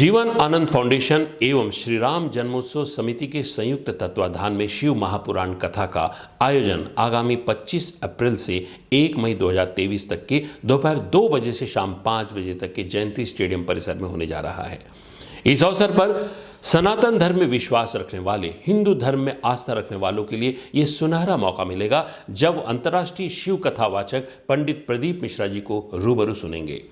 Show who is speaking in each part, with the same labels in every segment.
Speaker 1: Jeevan Anand foundation एवं श्री राम जन्मोत्सव समिति के संयुक्त तत्वाधान में शिव महापुराण कथा का आयोजन आगामी 25 अप्रैल से 1 मई 2023 तक के दोपहर 2 बजे से शाम 5 बजे तक के जयंती स्टेडियम परिसर में होने जा रहा है। इस अवसर पर सनातन धर्म में विश्वास रखने वाले, हिंदू धर्म में आस्था रखने वालों के लिए यह सुनहरा मौका मिलेगा जब अंतर्राष्ट्रीय शिव कथावाचक पंडित प्रदीप मिश्रा जी को रूबरू सुनेंगे।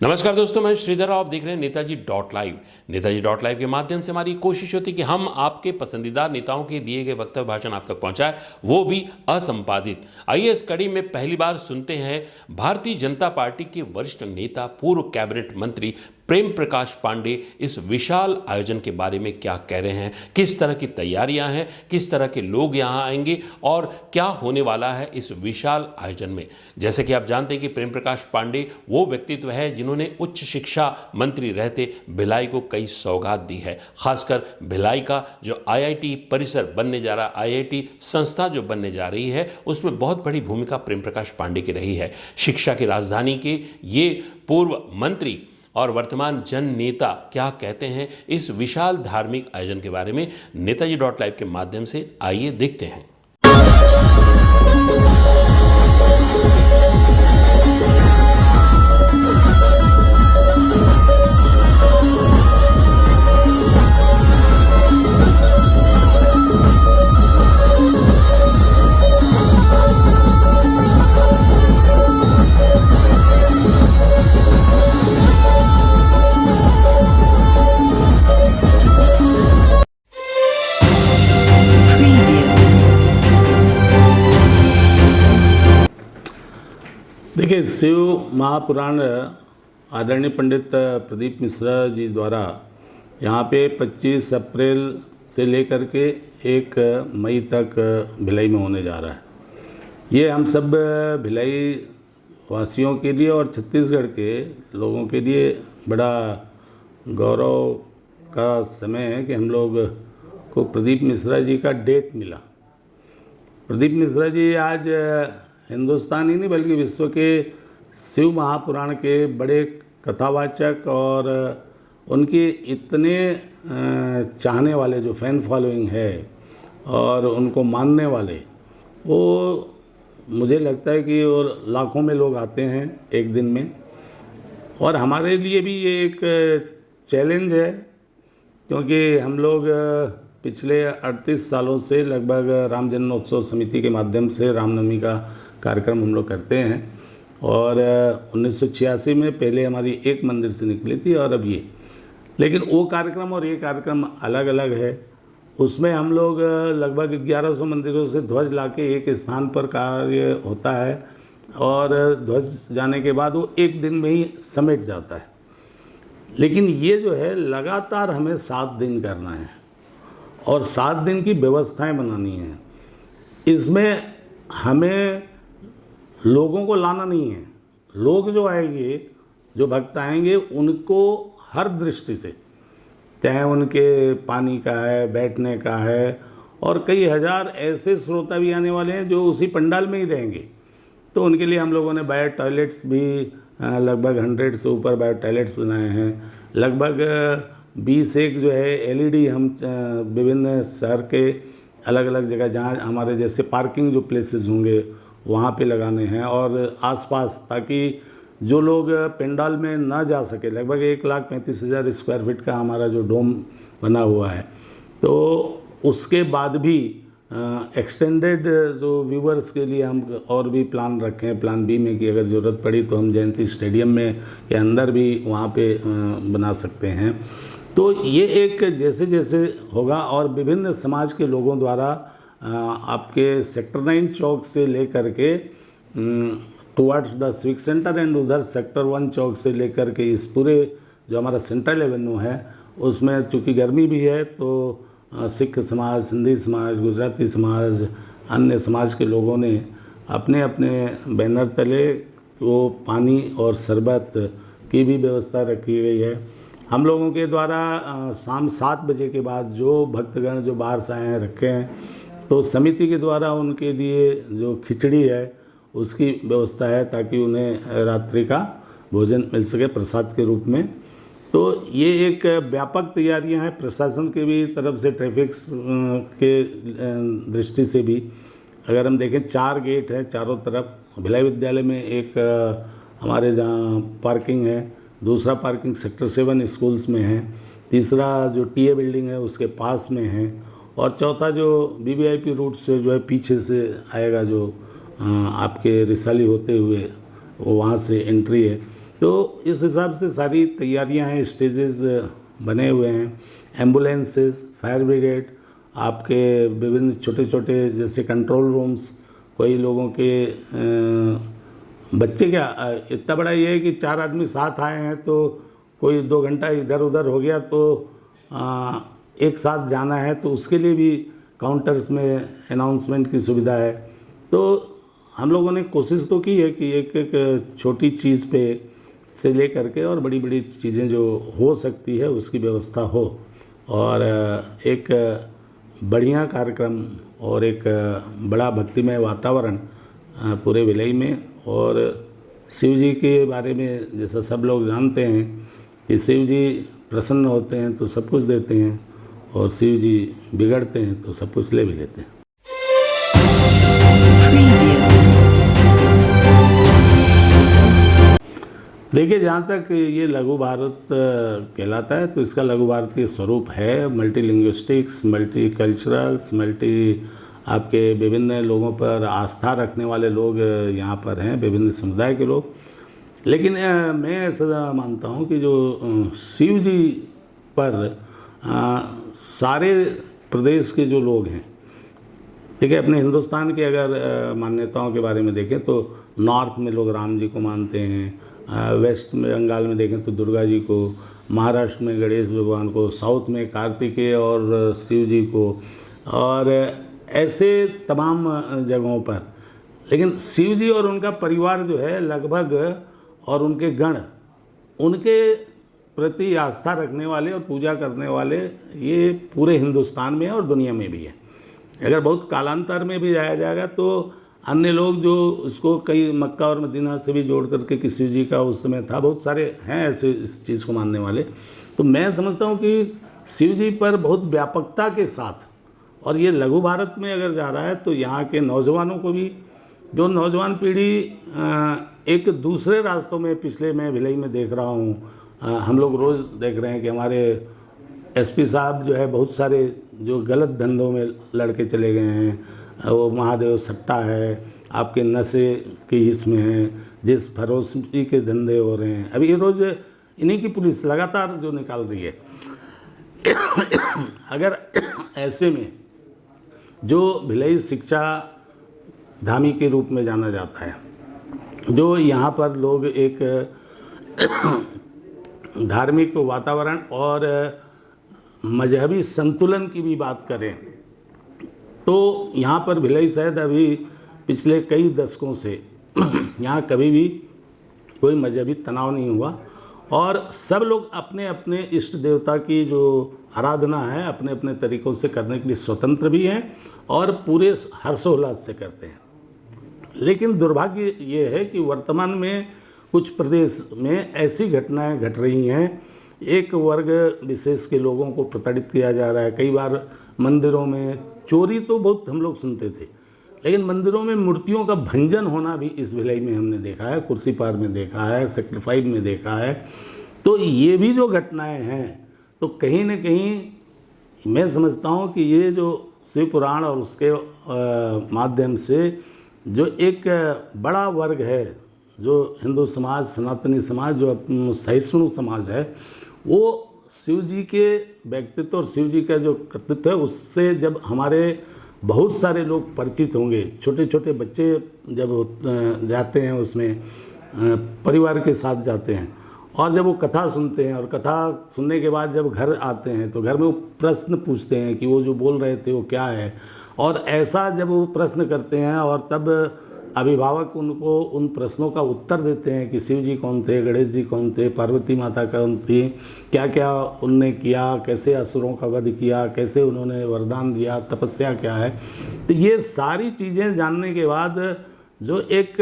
Speaker 1: नमस्कार दोस्तों, मैं श्रीधर, आप देख रहे हैं Netaji dot live. Netaji dot live के माध्यम से हमारी कोशिश होती है कि हम आपके पसंदीदा नेताओं के दिए गए वक्तव्य भाषण आप तक पहुंचाएं, वो भी असंपादित। आइए इस कड़ी में पहली बार सुनते हैं भारतीय जनता पार्टी के वरिष्ठ नेता, पूर्व कैबिनेट मंत्री प्रेम प्रकाश पांडे इस विशाल आयोजन के बारे में क्या कह रहे हैं, किस तरह की तैयारियां हैं, किस तरह के लोग यहां आएंगे और क्या होने वाला है इस विशाल आयोजन में। जैसे कि आप जानते हैं कि प्रेम प्रकाश पांडे वो व्यक्तित्व है जिन्होंने उच्च शिक्षा मंत्री रहते भिलाई को कई सौगात दी है। खासकर भिलाई का जो IIT परिसर बनने जा रहा, IIT संस्था जो बनने जा रही है, उसमें बहुत बड़ी भूमिका प्रेम प्रकाश पांडे की रही है। शिक्षा की राजधानी के ये पूर्व मंत्री और वर्तमान जन नेता क्या कहते हैं इस विशाल धार्मिक आयोजन के बारे में नेताजी डॉट लाइव के माध्यम से आइए देखते हैं।
Speaker 2: देखिए, शिव महापुराण आदरणीय पंडित प्रदीप मिश्रा जी द्वारा यहाँ पे 25 अप्रैल से लेकर के 1 मई तक भिलाई में होने जा रहा है। ये हम सब भिलाई वासियों के लिए और छत्तीसगढ़ के लोगों के लिए बड़ा गौरव का समय है कि हम लोग को प्रदीप मिश्रा जी का डेट मिला। प्रदीप मिश्रा जी आज हिंदुस्तान ही नहीं बल्कि विश्व के शिव महापुराण के बड़े कथावाचक और उनके इतने चाहने वाले जो फैन फॉलोइंग है और उनको मानने वाले, वो मुझे लगता है कि और लाखों में लोग आते हैं एक दिन में। और हमारे लिए भी ये एक चैलेंज है क्योंकि हम लोग पिछले 38 सालों से लगभग राम जन्मोत्सव समिति के माध्यम से रामनवमी का कार्यक्रम हम लोग करते हैं और 1986 में पहले हमारी एक मंदिर से निकली थी और अब ये, लेकिन वो कार्यक्रम और ये कार्यक्रम अलग अलग है। उसमें हम लोग लगभग 1100 मंदिरों से ध्वज लाके एक स्थान पर कार्य होता है और ध्वज जाने के बाद वो एक दिन में ही समेट जाता है। लेकिन ये जो है लगातार हमें 7 दिन करना है और 7 दिन की व्यवस्थाएं बनानी है। इसमें हमें लोगों को लाना नहीं है। लोग जो आएंगे, जो भक्त आएंगे, उनको हर दृष्टि से, चाहे उनके पानी का है, बैठने का है, और कई हजार ऐसे श्रोता भी आने वाले हैं जो उसी पंडाल में ही रहेंगे। तो उनके लिए हम लोगों ने बायो टॉयलेट्स भी लगभग 100 से ऊपर बायो टॉयलेट्स बनाए हैं। लगभग 20 एक जो है LED हम विभिन्न शहर के अलग अलग जगह जहाँ हमारे जैसे पार्किंग जो प्लेसेस होंगे वहाँ पे लगाने हैं और आसपास, ताकि जो लोग पंडाल में ना जा सके, लगभग 1,35,000 स्क्वायर फीट का हमारा जो डोम बना हुआ है, तो उसके बाद भी एक्सटेंडेड जो व्यूवर्स के लिए हम और भी प्लान रखे हैं, प्लान B में कि अगर ज़रूरत पड़ी तो हम जयंती स्टेडियम में के अंदर भी वहाँ पे बना सकते हैं। तो ये एक जैसे जैसे होगा और विभिन्न समाज के लोगों द्वारा आपके सेक्टर 9 चौक से लेकर के towards the civic centre and उधर सेक्टर 1 चौक से लेकर के इस पूरे जो हमारा सेंट्रल एवेन्यू है, उसमें चूँकि गर्मी भी है तो सिख समाज, सिंधी समाज, गुजराती समाज, अन्य समाज के लोगों ने अपने अपने बैनर तले वो पानी और शरबत की भी व्यवस्था रखी गई है। हम लोगों के द्वारा शाम 7 बजे के बाद जो भक्तगण जो बाहर से आए हैं रखे हैं, तो समिति के द्वारा उनके लिए जो खिचड़ी है उसकी व्यवस्था है ताकि उन्हें रात्रि का भोजन मिल सके प्रसाद के रूप में। तो ये एक व्यापक तैयारियां हैं प्रशासन के भी तरफ से, ट्रैफिक के दृष्टि से भी। अगर हम देखें 4 गेट है चारों तरफ। भिलाई विद्यालय में एक हमारे जहाँ पार्किंग है, दूसरा पार्किंग सेक्टर 7 स्कूल्स में है, तीसरा जो टीए बिल्डिंग है उसके पास में है, और चौथा जो वीवीआईपी रूट से जो है पीछे से आएगा, जो आपके रिसाली होते हुए वो वहाँ से एंट्री है। तो इस हिसाब से सारी तैयारियां हैं, स्टेजेस बने हुए हैं, एम्बुलेंसेस, फायर ब्रिगेड, आपके विभिन्न छोटे छोटे जैसे कंट्रोल रूम्स। कोई लोगों के बच्चे क्या, इतना बड़ा ये है कि 4 आदमी साथ आए हैं तो कोई 2 घंटा इधर उधर हो गया तो एक साथ जाना है, तो उसके लिए भी काउंटर्स में अनाउंसमेंट की सुविधा है। तो हम लोगों ने कोशिश तो की है कि एक एक छोटी चीज़ पे से लेकर के और बड़ी बड़ी चीज़ें जो हो सकती है उसकी व्यवस्था हो, और एक बढ़िया कार्यक्रम और एक बड़ा भक्तिमय वातावरण पूरे भिलाई में। और शिव जी के बारे में जैसा सब लोग जानते हैं कि शिव जी प्रसन्न होते हैं तो सब कुछ देते हैं, और शिव जी बिगड़ते हैं तो सब कुछ ले भी लेते हैं। देखिए, जहाँ तक ये लघु भारत कहलाता है तो इसका लघु भारतीय स्वरूप है। मल्टीलिंग्विस्टिक्स, मल्टी कल्चरल्स, आपके विभिन्न लोगों पर आस्था रखने वाले लोग यहाँ पर हैं, विभिन्न समुदाय के लोग। लेकिन मैं ऐसा मानता हूँ कि जो शिव जी पर सारे प्रदेश के जो लोग हैं, देखिए अपने हिंदुस्तान के अगर मान्यताओं के बारे में देखें तो नॉर्थ में लोग राम जी को मानते हैं, वेस्ट में बंगाल में देखें तो दुर्गा जी को, महाराष्ट्र में गणेश भगवान को, साउथ में कार्तिकेय और शिव जी को, और ऐसे तमाम जगहों पर। लेकिन शिव जी और उनका परिवार जो है लगभग, और उनके गण, उनके प्रति आस्था रखने वाले और पूजा करने वाले ये पूरे हिंदुस्तान में है और दुनिया में भी है। अगर बहुत कालांतर में भी जाया जाएगा तो अन्य लोग जो इसको कई मक्का और मदीना से भी जोड़ करके कि शिव जी का उस समय था, बहुत सारे हैं ऐसे इस चीज़ को मानने वाले। तो मैं समझता हूँ कि शिव जी पर बहुत व्यापकता के साथ, और ये लघु भारत में अगर जा रहा है तो यहाँ के नौजवानों को भी, जो नौजवान पीढ़ी एक दूसरे रास्तों में, पिछले मैं भिलाई में देख रहा हूँ, हम लोग रोज़ देख रहे हैं कि हमारे एसपी साहब जो है बहुत सारे जो गलत धंधों में लड़के चले गए हैं, वो महादेव सट्टा है, आपके नशे की हिस्स में है, जिस फरोशी के धंधे हो रहे हैं, अभी ये रोज़ इन्हीं की पुलिस लगातार जो निकाल रही है। अगर ऐसे में जो भिलाई शिक्षा धामी के रूप में जाना जाता है, जो यहाँ पर लोग एक धार्मिक वातावरण और मजहबी संतुलन की भी बात करें तो यहाँ पर भिलाई शायद अभी पिछले कई दशकों से यहाँ कभी भी कोई मजहबी तनाव नहीं हुआ, और सब लोग अपने अपने इष्ट देवता की जो आराधना है अपने अपने तरीक़ों से करने के लिए स्वतंत्र भी हैं और पूरे हर्षोल्लास से करते हैं। लेकिन दुर्भाग्य ये है कि वर्तमान में कुछ प्रदेश में ऐसी घटनाएं घट रही हैं, एक वर्ग विशेष के लोगों को प्रताड़ित किया जा रहा है। कई बार मंदिरों में चोरी तो बहुत हम लोग सुनते थे, लेकिन मंदिरों में मूर्तियों का भंजन होना भी इस भिलाई में हमने देखा है, कुर्सीपार में देखा है, सेक्टर 5 में देखा है। तो ये भी जो घटनाएं हैं, तो कहीं न कहीं मैं समझता हूँ कि ये जो शिव पुराण और उसके माध्यम से जो एक बड़ा वर्ग है, जो हिंदू समाज, सनातनी समाज, जो सहिष्णु समाज है, वो शिव जी के व्यक्तित्व और शिव जी का जो कर्तृत्व है उससे जब हमारे बहुत सारे लोग परिचित होंगे, छोटे छोटे बच्चे जब जाते हैं उसमें परिवार के साथ जाते हैं, और जब वो कथा सुनते हैं और कथा सुनने के बाद जब घर आते हैं तो घर में वो प्रश्न पूछते हैं कि वो जो बोल रहे थे वो क्या है, और ऐसा जब वो प्रश्न करते हैं और तब अभिभावक उनको उन प्रश्नों का उत्तर देते हैं कि शिव जी कौन थे, गणेश जी कौन थे, पार्वती माता कौन थी, क्या क्या उनने किया, कैसे असुरों का वध किया, कैसे उन्होंने वरदान दिया, तपस्या क्या है। तो ये सारी चीज़ें जानने के बाद जो एक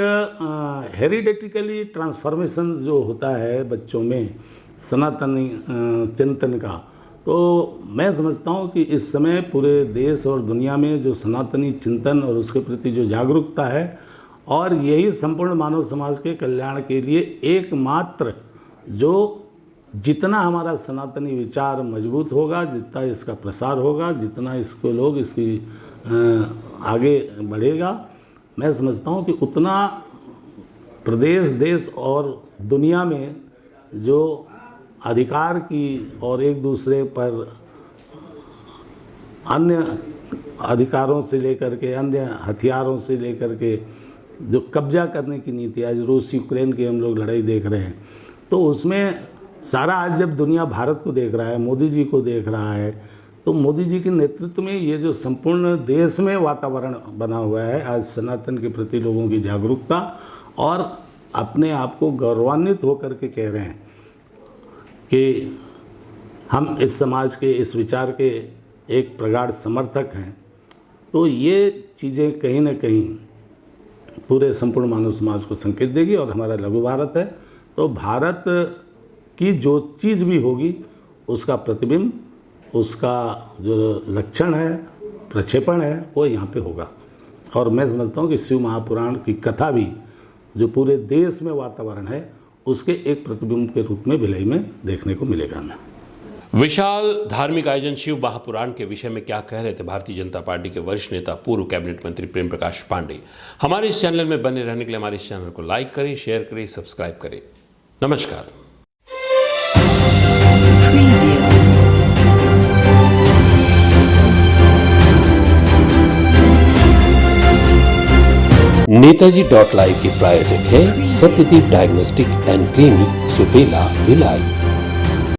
Speaker 2: हेरिडेटिकली ट्रांसफॉर्मेशन जो होता है बच्चों में, सनातनी चिंतन का। तो मैं समझता हूँ कि इस समय पूरे देश और दुनिया में जो सनातनी चिंतन और उसके प्रति जो जागरूकता है, और यही संपूर्ण मानव समाज के कल्याण के लिए एकमात्र जो जितना हमारा सनातनी विचार मजबूत होगा, जितना इसका प्रसार होगा, जितना इसको लोग इसकी आगे बढ़ेगा, मैं समझता हूँ कि उतना प्रदेश, देश और दुनिया में जो अधिकार की और एक दूसरे पर अन्य अधिकारों से लेकर के, अन्य हथियारों से लेकर के जो कब्जा करने की नीति, आज रूस यूक्रेन की हम लोग लड़ाई देख रहे हैं, तो उसमें सारा आज जब दुनिया भारत को देख रहा है, मोदी जी को देख रहा है, तो मोदी जी के नेतृत्व में ये जो संपूर्ण देश में वातावरण बना हुआ है, आज सनातन के प्रति लोगों की जागरूकता और अपने आप को गौरवान्वित होकर के कह रहे हैं कि हम इस समाज के, इस विचार के एक प्रगाढ़ समर्थक हैं। तो ये चीज़ें कहीं ना कहीं पूरे संपूर्ण मानव समाज को संकेत देगी। और हमारा लघु भारत है, तो भारत की जो चीज़ भी होगी उसका प्रतिबिंब, उसका जो लक्षण है, प्रक्षेपण है, वो यहाँ पे होगा। और मैं समझता हूँ कि शिव महापुराण की कथा भी जो पूरे देश में वातावरण है, उसके एक प्रतिबिंब के रूप में भिलाई में देखने को मिलेगा हमें।
Speaker 1: विशाल धार्मिक आयोजन शिव महापुराण के विषय में क्या कह रहे थे भारतीय जनता पार्टी के वरिष्ठ नेता, पूर्व कैबिनेट मंत्री प्रेम प्रकाश पांडे। हमारे इस चैनल में बने रहने के लिए हमारे इस चैनल को लाइक करें, शेयर करें, सब्सक्राइब करें। नमस्कार।
Speaker 3: नेताजी .live के प्रायोजक है Satyadeep diagnostic and clinic, Supela, Bhilai.